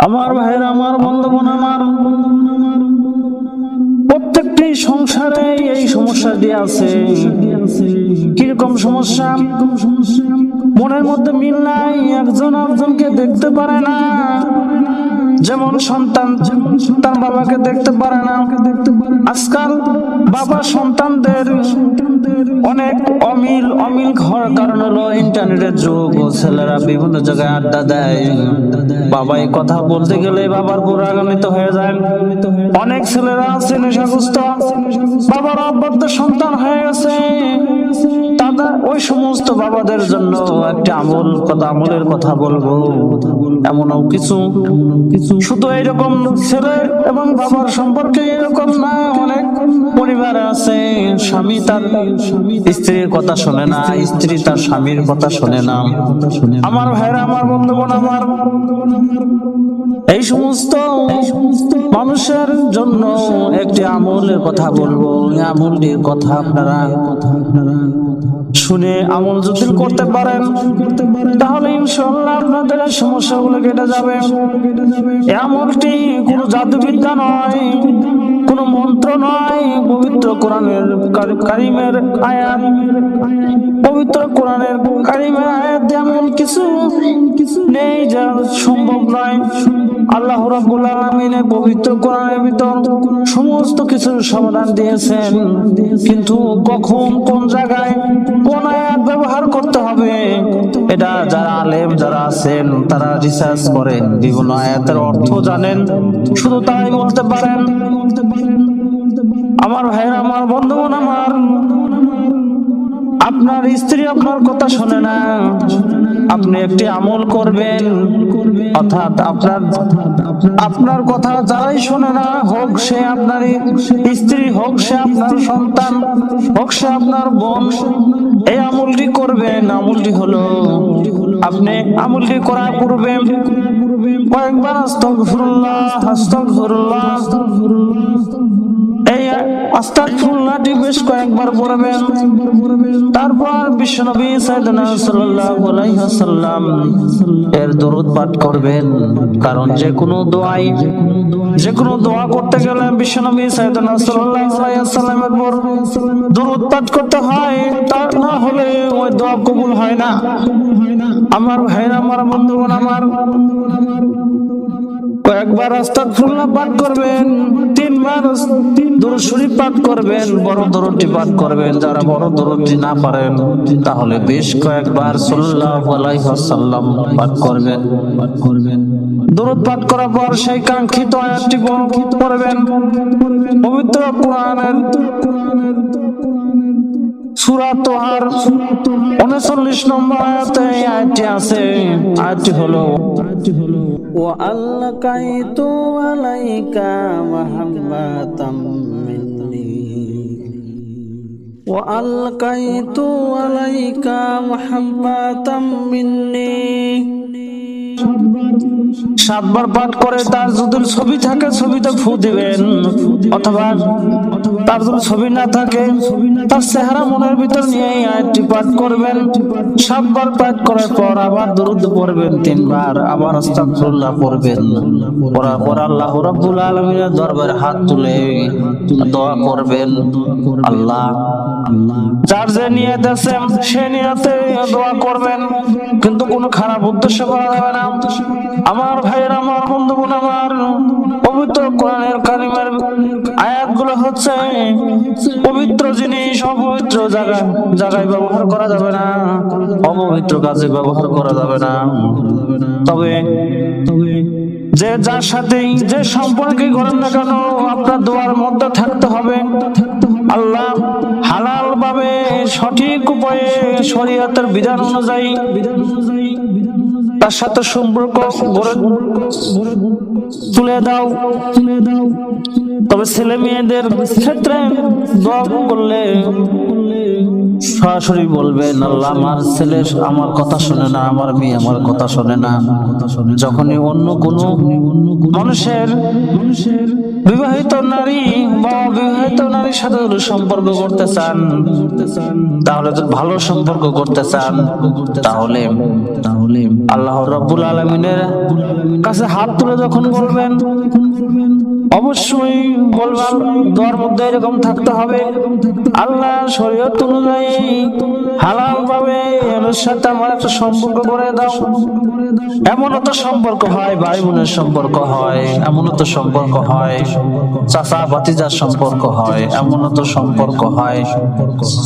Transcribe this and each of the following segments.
আমার ভাইরা, আমার বন্ধুগণ, আমার প্রত্যেকটি সংসারে এই সমস্যাটি আছে। কিরকম সমস্যা? মনের মধ্যে মিল নাই, একজন একজনকে দেখতে পারে না। যেমন সন্তান তার বাবাকে দেখতে পারে না। আজকাল বাবা সন্তানদের অনেক অমিল হওয়ার কারণ হলো ইন্টারনেটের যুগ। ছেলেরা বিভিন্ন জায়গায় আড্ডা দেয়। বাবাই কথা বলতে গেলে বাবার উপর রাগান্বিত হয়ে যায়। অনেক ছেলেরা আছে নেশাগ্রস্ত, বাবার অবাধ্য সন্তান হয়ে গেছে। দাদা, ওই সমস্ত বাবাদের জন্য একটা আমলের কথা বলবো। এমনও কিছু শুধু এইরকম ছেলে এবং বাবার সম্পর্কে এরকম না, অনেক পরিবার আছে স্বামী তার স্ত্রীর কথা শোনে না, স্ত্রী তার স্বামীর কথা শোনে না। আমার ভাইরা, আমার বন্ধুগণ, আমার এই সমস্ত মানুষের জন্য একটি আমলের কথা বলবো। এই আমলটির কথা আপনারা শুনে আমল যদি করতে পারেন তাহলে ইনশাআল্লাহ আপনাদের সমস্যাগুলো কেটে যাবে। এই আমলটি কোনো জাদুবিদ্যা নয়, কোনো মন্ত্র নয়, পবিত্র কোরআনের কারিমের আয়াত, পবিত্র কোরআনের কারিমের আয়াত এমন কিছু নেই যা সম্ভব নয়। আল্লাহ রাব্বুল আলামিনের পবিত্র কোরআনের ভিতর সমস্ত কিছুর সমাধান দিয়েছেন, কিন্তু কখন কোন জায়গায় কোন আয়াত ব্যবহার করতে হবে এটা যারা আলেম যারা আছেন তারা রিসার্চ করেন, বিভিন্ন আয়াতের অর্থ জানেন, শুধু তাই বলতে পারেন। আমার ভাইরা, আমার বন্ধুগণ, আমার আপনার স্ত্রী আপনার কথা শোনে না, আপনি একটি আমল করবেন, অর্থাৎ আপনার কথা যারাই শোনে না, হোক সে আপনার স্ত্রী, হোক সে আপনার সন্তান, হোক সে আপনার বোন, এই আমলটি করবেন। আমলটি হলো, আপনি আমলটি করার পূর্বে কয়েকবার আস্তাগফিরুল্লাহ আস্তাগফিরুল্লাহ এই আস্তাগফিরুল্লাহটি বেশ কয়েকবার পড়বেন। তারপর বিশ্বনবী সাইয়েদনা সাল্লাল্লাহু আলাইহি ওয়াসাল্লাম এর দরুদ পাঠ করবেন। কারণ যে কোনো দোয়া করতে গেলে বিশ্বনবী সাইয়েদনা সাল্লাল্লাহু আলাইহি ওয়াসাল্লামের উপর দরুদ পাঠ করতে হয়, তা না হলে ওই দোয়া কবুল হয় না। আমার ভাইরা, আমার বন্ধুগণ, আমার কয়েকবার আস্তাগফিরুল্লাহ পাঠ করবেন, 3 বার দুরূদ শরীফ পাঠ করবেন, বড় দরুদটি পাঠ করবেন। যারা বড় দরুদটি না পারেন তাহলে বেশ কয়েকবার সাল্লাল্লাহু আলাইহি ওয়াসাল্লাম পাঠ করবেন। দরুদ পাঠ করার পর সেই কাঙ্ক্ষিত আয়াতটি পড়বেন। পবিত্র কোরআনের সূরা তোহার 39 নম্বর আয়াতে এই আয়াতটি আছে। আয়াতটি হলো وَأَلْقَيْتُ عَلَيْكَ مَحَبَّةً مِّنِّي وَأَلْقَيْتُ عَلَيْكَ مَحَبَّةً مِّنِّي 7 বার পাঠ করে তার যদি ছবি থাকে ছবিতে ফু দিবেন, অথবা তার যদি ছবি না থাকে তার চেহারা মনের ভিতর নিয়ে এই আয়াতটি পাঠ করবেন। 7 বার পাঠ করার পর আবার দরুদ পড়বেন 3 বার, আবার আস্তাগফিরুল্লাহ পড়বেন। পড়ার পর আল্লাহ রাব্বুল আলামিনের দরবারে হাত তুলে দোয়া করবেন, আল্লাহ যার যে নিয়ত আছে সে নিয়তে দোয়া করবেন, কিন্তু কোনো খারাপ উদ্দেশ্য করা যাবে না। আমার ভাইয়েরা, আমার বন্ধুগণ, আমার পবিত্র কোরআনের কারিমের আয়াতগুলো হচ্ছে পবিত্র জিনিস, অপবিত্র জায়গায় ব্যবহার করা যাবে না, অপবিত্র কাজে ব্যবহার করা যাবে না। তবে যে যার সাথে যে সম্পর্কে করেন না কেন আপনার দোয়ার মধ্যে থাকতে হবে আল্লাহ হালাল ভাবে সঠিক উপায়ে শরীয়তের বিধান অনুযায়ী তার সাথে সম্পর্ক তুলে দাও। তবে ছেলে মেয়েদের ক্ষেত্রে দোয়া করলে সরাসরি বলবেন, আল্লাহ আমার ছেলে আমার কথা শোনে না, আমার মেয়ে আমার কথা শোনে না। যখনই অন্য কোনো মানুষের বিবাহিত নারী বা অবিবাহিত নারীর সাথে সম্পর্ক করতে চান, তাহলে ভালো সম্পর্ক করতে চান, তাহলে আল্লাহ রাব্বুল আলামিনের কাছে হাত তুলে যখন বলবেন, অবশ্যই বলবেন দোয়ার মধ্যে এরকম থাকতে হবে, আল্লাহ শরীয়ত অনুযায়ী হালাল ভাবে এর সাথে আমার একটা সম্পর্ক করে দাও। এমনও তো সম্পর্ক হয় ভাই বোনের সম্পর্ক হয়, এমনও তো সম্পর্ক হয় চাচা ভাতিজার সম্পর্ক হয়, এমনও তো সম্পর্ক হয়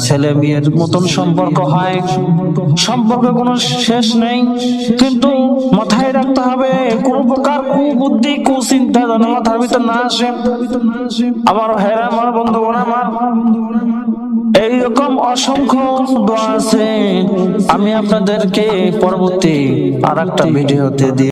ছেলে মেয়ের মতন সম্পর্ক হয়। সম্পর্ক কোনো শেষ নেই, কিন্তু মাথায় রাখতে হবে কোন প্রকার কুবুদ্ধি কুচিন্তা যেন মাথার ভিতর না আসে। আমার ভাইরা, আমার বন্ধুগণ, আমার এইরকম অসংখ্য দোয়া আছে, আমি আপনাদেরকে পরবর্তী আর একটা ভিডিওতে দিয়ে